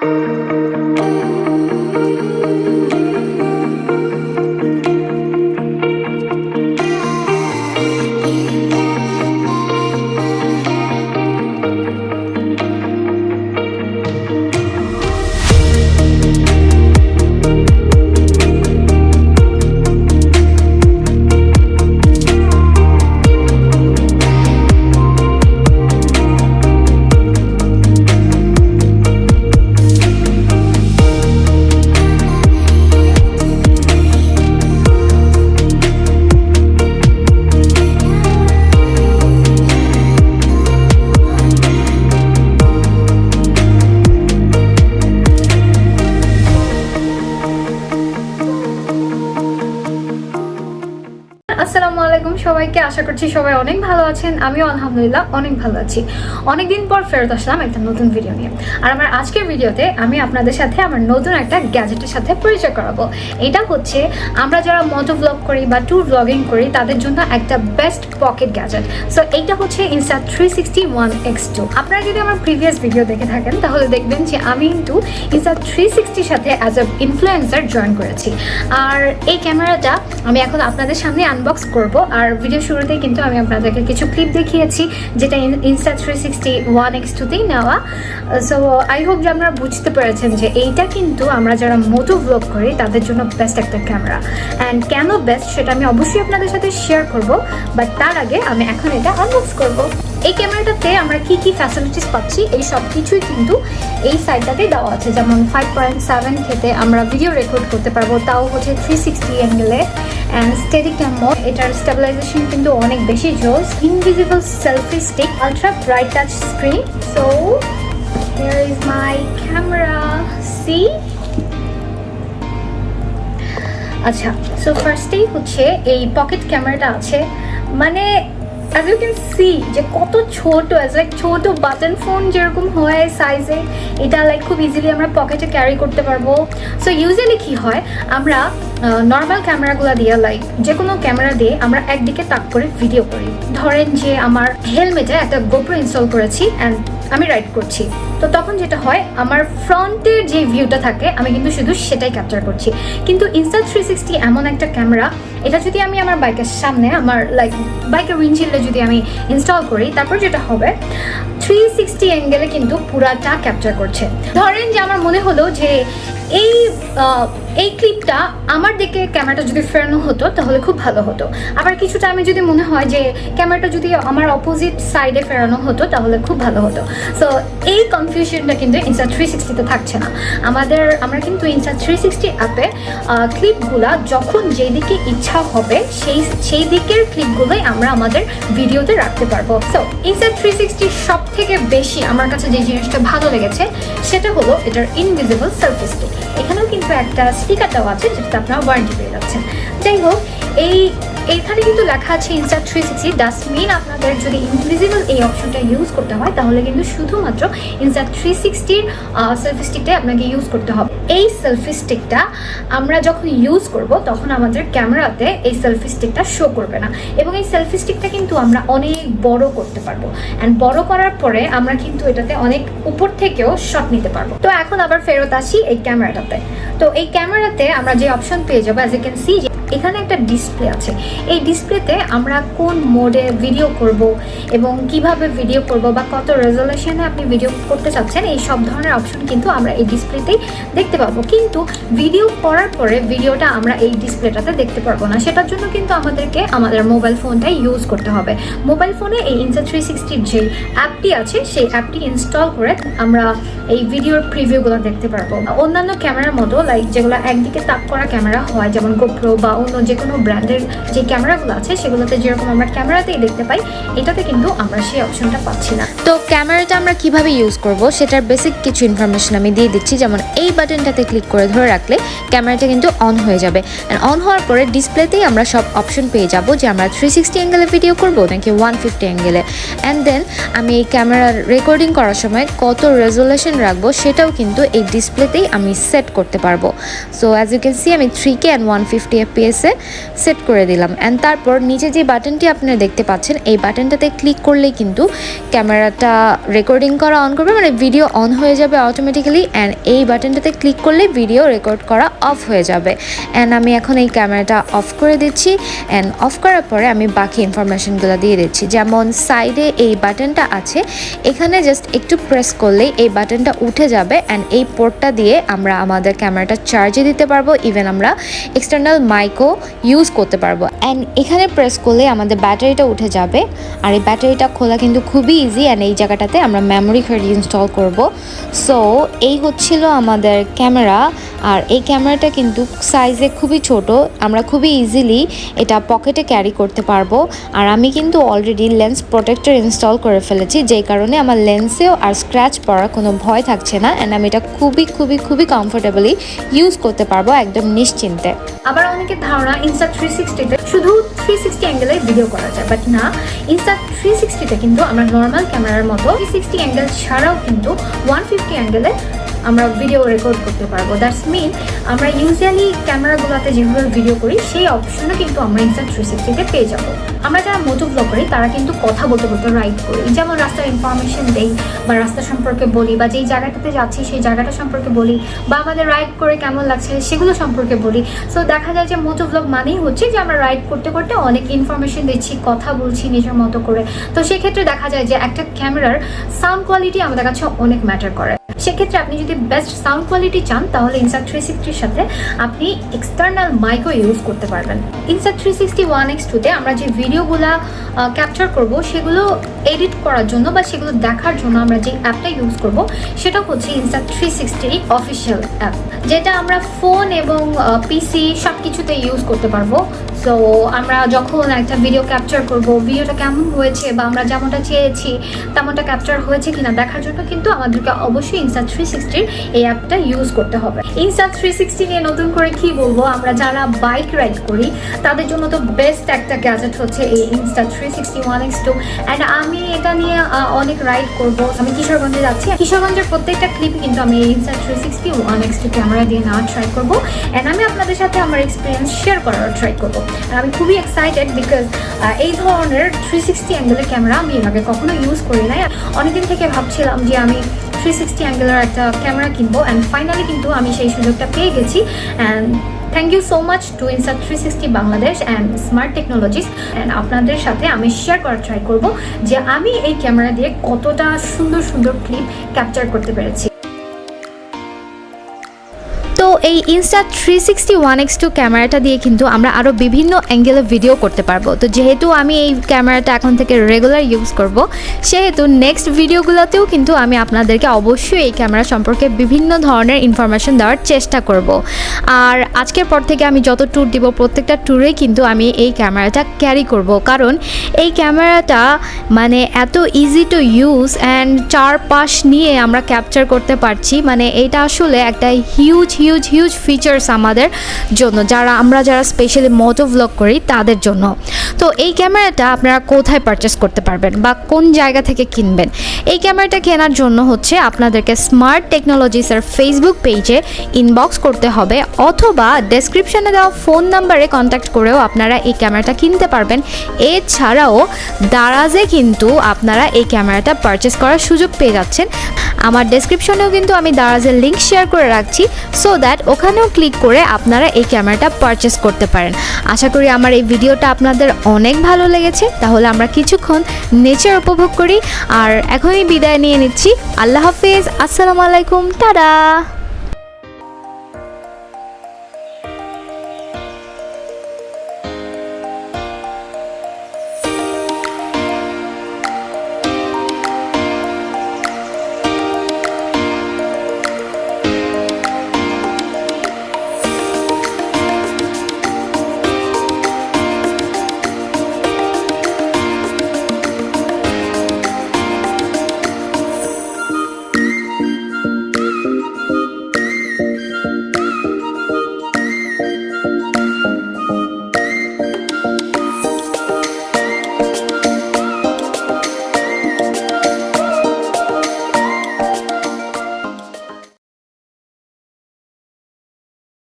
আসসালামু আলাইকুম সবাইকে, আশা করছি সবাই অনেক ভালো আছেন। আমিও আলহামদুলিল্লাহ অনেক ভালো আছি। অনেকদিন পর ফেরত আসলাম একটা নতুন ভিডিও নিয়ে। আর আমার আজকের ভিডিওতে আমি আপনাদের সাথে আমার নতুন একটা গ্যাজেটের সাথে পরিচয় করাবো। এটা হচ্ছে আমরা যারা মোটো ব্লগ করি বা ট্যুর ব্লগিং করি তাদের জন্য একটা বেস্ট পকেট গ্যাজেট। সো এইটা হচ্ছে ইনস্টা 360 1x2। আপনারা যদি আমার প্রিভিয়াস ভিডিও দেখে থাকেন তাহলে দেখবেন যে আমি কিন্তু ইনস্টা 360 সাথে অ্যাজ আ ইনফ্লুয়েন্সার জয়েন করেছি। আর এই ক্যামেরাটা আমি এখন আপনাদের সামনে আনবক্স করব। আর ভিডিও শুরুতেই কিন্তু আমি আপনাদেরকে কিছু ক্লিপ দেখিয়েছি যেটা ইনস্টা 360 1x2তেই নেওয়া। সো আই হোপ যে আপনারা বুঝতে পেরেছেন যে এইটা কিন্তু আমরা যারা মোটো ব্লগ করি তাদের জন্য বেস্ট একটা ক্যামেরা। অ্যান্ড কেন বেস্ট সেটা আমি অবশ্যই আপনাদের সাথে শেয়ার করব, বাট তার আগে আমি এখন এটা আনবক্স করব। এই ক্যামেরাটাতে আমরা কি কি ফ্যাসিলিটিস পাচ্ছি এই সব কিছুই কিন্তু এই সাইডটাতেই দেওয়া আছে। যেমন 5.7 খেতে আমরা ভিডিও রেকর্ড করতে পারবো, তাও হচ্ছে 360 অ্যাঙ্গেলে। অ্যান্ড স্টেডি ক্যাম মোড, এটার স্টেবিলাইজেশন কিন্তু অনেক বেশি জোস। Invisible selfie stick, ultra bright touch screen. So here is my camera, see. আচ্ছা, সো ফার্স্টেই হচ্ছে এই পকেট ক্যামেরাটা আছে। মানে as you can see যে কত ছোট, as like ছোট বাটন ফোন যেরকম হয় সাইজে, এটা লাইক খুব ইজিলি আমরা পকেটে ক্যারি করতে পারবো। সো ইউজুয়ালি কি হয়, আমরা নর্মাল ক্যামেরাগুলো দিয়ে লাইক যে কোনো ক্যামেরা দিয়ে আমরা একদিকে তাক করে ভিডিও করি। ধরেন যে আমার হেলমেটে একটা গোপ্রো ইনস্টল করেছি অ্যান্ড আমি রাইড করছি, তো তখন যেটা হয় আমার ফ্রন্টের যে ভিউটা থাকে আমি কিন্তু শুধু সেটাই ক্যাপচার করছি। কিন্তু ইনস্টা 360 এমন একটা ক্যামেরা, এটা যদি আমি আমার বাইকের সামনে আমার লাইক বাইকের উইন্ডশিল্ডে যদি আমি ইনস্টল করি, তারপর যেটা হবে 360 অ্যাঙ্গেলে কিন্তু পুরাটা ক্যাপচার করছে। ধরেন যে আমার মনে হলো যে এই ক্লিপটা আমার দিকে ক্যামেরাটা যদি ফেরানো হতো তাহলে খুব ভালো হতো। আবার কিছুটা আমি যদি মনে হয় যে ক্যামেরাটা যদি আমার অপোজিট সাইডে ফেরানো হতো তাহলে খুব ভালো হতো। সো এই কনফিউশনটা কিন্তু ইনস্টা 360তে থাকছে না। আমরা কিন্তু ইনস্টা 360 অ্যাপে ক্লিপগুলা যখন যেদিকে ইচ্ছা হবে সেই দিকের ক্লিপগুলোই আমরা আমাদের ভিডিওতে রাখতে পারবো। সো ইনস্টা 360 সব থেকে বেশি আমার কাছে যে জিনিসটা ভালো লেগেছে সেটা হলো এটার ইনভিজিবল সেলফি স্টিক। এখানেও কিন্তু একটা স্টিকার দেওয়া আছে যেটাতে আপনারা ওয়ারেন্টি পেয়ে যাচ্ছেন। যাই হোক, এইখানে কিন্তু লেখা আছে ইনস্টা 360। ডাস মিন আপনাদের যদি ইনভিজিবল এই অপশনটা ইউজ করতে হয় তাহলে কিন্তু শুধুমাত্র ইনস্টা 360-র সেলফি স্টিকটাই আপনাকে ইউজ করতে হবে। এই সেলফি স্টিকটা আমরা যখন ইউজ করব তখন আমাদের ক্যামেরাতে এই সেলফি স্টিকটা শো করবে না, এবং এই সেলফি স্টিকটা কিন্তু আমরা অনেক বড় করতে পারবো। অ্যান্ড বড় করার পরে আমরা কিন্তু এটাতে অনেক উপর থেকেও শট নিতে পারবো। তো এখন আবার ফেরত আসি এই ক্যামেরাটাতে। তো এই ক্যামেরাতে আমরা যে অপশন পেয়ে যাবো, অ্যাজ ইউ ক্যান সি এখানে একটা ডিসপ্লে আছে। এই ডিসপ্লেতে আমরা কোন মোডে ভিডিও করব এবং কিভাবে ভিডিও করব বা কত রেজলিউশনে আপনি ভিডিও করতে চাচ্ছেন এই সব ধরনের অপশন কিন্তু আমরা এই ডিসপ্লেতেই দেখতে পাবো। কিন্তু ভিডিও করার পরে ভিডিওটা আমরা এই ডিসপ্লেটাতে দেখতে পারবো না। সেটার জন্য কিন্তু আমাদেরকে আমাদের মোবাইল ফোনটাই ইউজ করতে হবে। মোবাইল ফোনে এই ইনস্টা 360-র যে অ্যাপটি আছে সেই অ্যাপটি ইনস্টল করে আমরা এই ভিডিওর প্রিভিউগুলো দেখতে পারবো। অন্যান্য ক্যামেরার মতো লাইক যেগুলো একদিকে তাক করা ক্যামেরা হয়, যেমন গোপ্রো বা অন্য যে কোনো ব্র্যান্ডের যে ক্যামেরাগুলো আছে সেগুলোতে যেরকম আমরা ক্যামেরাতেই দেখতে পাই, এটাতে কিন্তু আমরা সেই অপশনটা পাচ্ছি না। তো ক্যামেরাটা আমরা কিভাবে ইউজ করব সেটার বেসিক কিছু ইনফরমেশন আমি দিয়ে দিচ্ছি। যেমন এই বাটনটাতে ক্লিক করে ধরে রাখলে ক্যামেরাটা কিন্তু অন হয়ে যাবে। অ্যান্ড অন হওয়ার পরে ডিসপ্লেতেই আমরা সব অপশন পেয়ে যাব যে আমরা 360 অ্যাঙ্গেলে ভিডিও করব নাকি 150 অ্যাঙ্গেলে। অ্যান্ড দেন আমি এই ক্যামেরার রেকর্ডিং করার সময় কত রেজলিউশন রাখবো সেটাও কিন্তু এই ডিসপ্লেতেই আমি সেট করতে পারবো। পারবো। So as you can see আমি 3K অ্যান্ড 150 FPS-এ সেট করে দিলাম। অ্যান্ড তারপর নিচে যে বাটনটি আপনারা দেখতে পাচ্ছেন এই বাটনটাতে ক্লিক করলেই কিন্তু ক্যামেরাটা রেকর্ডিং করা অন করবে, মানে ভিডিও অন হয়ে যাবে অটোমেটিক্যালি। অ্যান্ড এই বাটনটাতে ক্লিক করলে ভিডিও রেকর্ড করা অফ হয়ে যাবে। অ্যান্ড আমি এখন এই ক্যামেরাটা অফ করে দিচ্ছি। অ্যান্ড অফ করার পরে আমি বাকি ইনফরমেশনগুলো দিয়ে দিচ্ছি। যেমন সাইডে এই বাটনটা আছে, এখানে জাস্ট একটু প্রেস করলেই এই বাটনটা উঠে যাবে। অ্যান্ড এই পোর্টটা দিয়ে আমরা আমাদের ক্যামেরাটা চার্জে দিতে পারবো, ইভেন আমরা এক্সটার্নাল মাইকও ইউজ করতে পারবো। অ্যান্ড এখানে প্রেস করলে আমাদের ব্যাটারিটা উঠে যাবে। আর এই ব্যাটারিটা খোলা কিন্তু খুবই ইজি। অ্যান্ড এই জায়গাটাতে আমরা মেমোরি কার্ড ইনস্টল করব। সো এই হচ্ছিল আমাদের ক্যামেরা। আর এই ক্যামেরাটা কিন্তু সাইজে খুবই ছোট, আমরা খুবই ইজিলি এটা পকেটে ক্যারি করতে পারবো। আর আমি কিন্তু অলরেডি লেন্স প্রোটেক্টর ইনস্টল করে ফেলেছি, যেই কারণে আমার লেন্সেও আর স্ক্র্যাচ পড়ার কোনো ভয় থাকছে না। অ্যান্ড আমি এটা খুবই কমফোর্টেবলি ইউজ করতে পারবো একদম নিশ্চিন্তে। আবার অনেকের ধারণা ইনস্টা 360-তে শুধু 360 অ্যাঙ্গেলে ভিডিও করা যায়, বাট না, ইনস্টা 360-তে কিন্তু আমরা নর্মাল ক্যামেরার মতো 360 অ্যাঙ্গেল ছাড়াও কিন্তু 150 অ্যাঙ্গেলে আমরা ভিডিও রেকর্ড করতে পারবো। দ্যাটস মিন আমরা ইউজুয়ালি ক্যামেরাগুলোতে যেভাবে ভিডিও করি সেই অপশনও কিন্তু আমরা ইনস্টা 360-তে পেয়ে যাব। আমরা যারা মোটো ব্লগ করি তারা কিন্তু কথা বলতে বলতে রাইড করি, যেমন রাস্তার ইনফরমেশন দেই বা রাস্তা সম্পর্কে বলি, বা যেই জায়গাটাতে যাচ্ছি সেই জায়গাটা সম্পর্কে বলি, বা আমাদের রাইড করে কেমন লাগছে সেগুলো সম্পর্কে বলি। সো দেখা যায় যে মোটো ব্লগ মানেই হচ্ছে যে আমরা রাইড করতে করতে অনেক ইনফরমেশন দিচ্ছি, কথা বলছি নিজের মতো করে। তো সেক্ষেত্রে দেখা যায় যে একটা ক্যামেরার সাউন্ড কোয়ালিটি আমাদের কাছে অনেক ম্যাটার করে। সেক্ষেত্রে আপনি যদি বেস্ট সাউন্ড কোয়ালিটি চান তাহলে ইনস্টা 360-র সাথে আপনি এক্সটার্নাল মাইকও ইউজ করতে পারবেন। ইনস্টা 360 1x2-তে আমরা যে ভিডিওগুলো ক্যাপচার করব সেগুলো এডিট করার জন্য বা সেগুলো দেখার জন্য আমরা যে অ্যাপটা ইউজ করব সেটা হচ্ছে ইনস্টা 360 অফিসিয়াল অ্যাপ, যেটা আমরা ফোন এবং পিসি সব কিছুতে ইউজ করতে পারবো। সো আমরা যখন একটা ভিডিও ক্যাপচার করব, ভিডিওটা কেমন হয়েছে বা আমরা যেমনটা চেয়েছি তেমনটা ক্যাপচার হয়েছে কিনা দেখার জন্য কিন্তু আমাদেরকে অবশ্যই ইনস্টা 360-র এই অ্যাপটা ইউজ করতে হবে। ইনস্টা 360 নিয়ে নতুন করে কি বলবো, আমরা যারা বাইক রাইড করি তাদের জন্য তো বেস্ট একটা গ্যাজেট হচ্ছে এই ইনস্টা 360 1x2। অ্যান্ড আমি এটা নিয়ে অনেক রাইড করব। আমি কিশোরগঞ্জে যাচ্ছি, কিশোরগঞ্জের প্রত্যেকটা ক্লিপে কিন্তু আমি এই ইনস্টা 360 1x2 ক্যামেরা দিয়ে নেওয়ার ট্রাই করবো। অ্যান্ড আমি আপনাদের সাথে আমার এক্সপিরিয়েন্স শেয়ার করার ট্রাই করবো। আর আমি খুবই এক্সাইটেড বিকজ এই ধরনের 360 অ্যাঙ্গেলের ক্যামেরা আমি এর আগে কখনো ইউজ করি নাই। অনেকদিন থেকে ভাবছিলাম যে আমি 360 অ্যাঙ্গেলের একটা ক্যামেরা কিনবো, অ্যান্ড ফাইনালি কিন্তু আমি সেই সুযোগটা পেয়ে গেছি। And thank you so much to insta 360 Bangladesh and smart technologies. And আপনাদের সাথে আমি শেয়ার করার ট্রাই করবো যে আমি এই ক্যামেরা দিয়ে কতটা সুন্দর সুন্দর ক্লিপ ক্যাপচার করতে পেরেছি। তো এই ইনস্টা 360 1x2 ক্যামেরাটা দিয়ে কিন্তু আমরা আরও বিভিন্ন অ্যাঙ্গেলে ভিডিও করতে পারবো। তো যেহেতু আমি এই ক্যামেরাটা এখন থেকে রেগুলার ইউজ করব, সেহেতু নেক্সট ভিডিওগুলোতেও কিন্তু আমি আপনাদেরকে অবশ্যই এই ক্যামেরা সম্পর্কে বিভিন্ন ধরনের ইনফরমেশন দেওয়ার চেষ্টা করব। আর আজকের পর থেকে আমি যত ট্যুর দিব প্রত্যেকটা ট্যুরেই কিন্তু আমি এই ক্যামেরাটা ক্যারি করব, কারণ এই ক্যামেরাটা মানে এত ইজি টু ইউজ অ্যান্ড চারপাশ নিয়ে আমরা ক্যাপচার করতে পারছি। মানে এটা আসলে একটা হিউজ ফিচার্স আমাদের জন্য, যারা স্পেশালি মোটো ভ্লগ করি তাদের জন্য। তো এই ক্যামেরাটা আপনারা কোথায় পারচেস করতে পারবেন বা কোন জায়গা থেকে কিনবেন? এই ক্যামেরাটা কেনার জন্য হচ্ছে আপনাদেরকে স্মার্ট টেকনোলজিসের ফেসবুক পেজে ইনবক্স করতে হবে, অথবা ডেসক্রিপশনে দেওয়া ফোন নাম্বারে কন্ট্যাক্ট করেও আপনারা এই ক্যামেরাটা কিনতে পারবেন। এছাড়াও দারাজে কিন্তু আপনারা এই ক্যামেরাটা পারচেস করার সুযোগ পেয়ে যাচ্ছেন। আমার ডেসক্রিপশনেও কিন্তু আমি দারাজের লিঙ্ক শেয়ার করে রাখছি, সো দ্যাট ওখানেও ক্লিক করে আপনারা এই ক্যামেরাটা পারচেস করতে পারেন। আশা করি আমার এই ভিডিওটা আপনাদের অনেক ভালো লেগেছে। তাহলে আমরা কিছুক্ষণ নেচার উপভোগ করি। আর এখনই বিদায় নিয়ে নিচ্ছি। আল্লাহ হাফেজ, আসসালামু আলাইকুম, টাটা।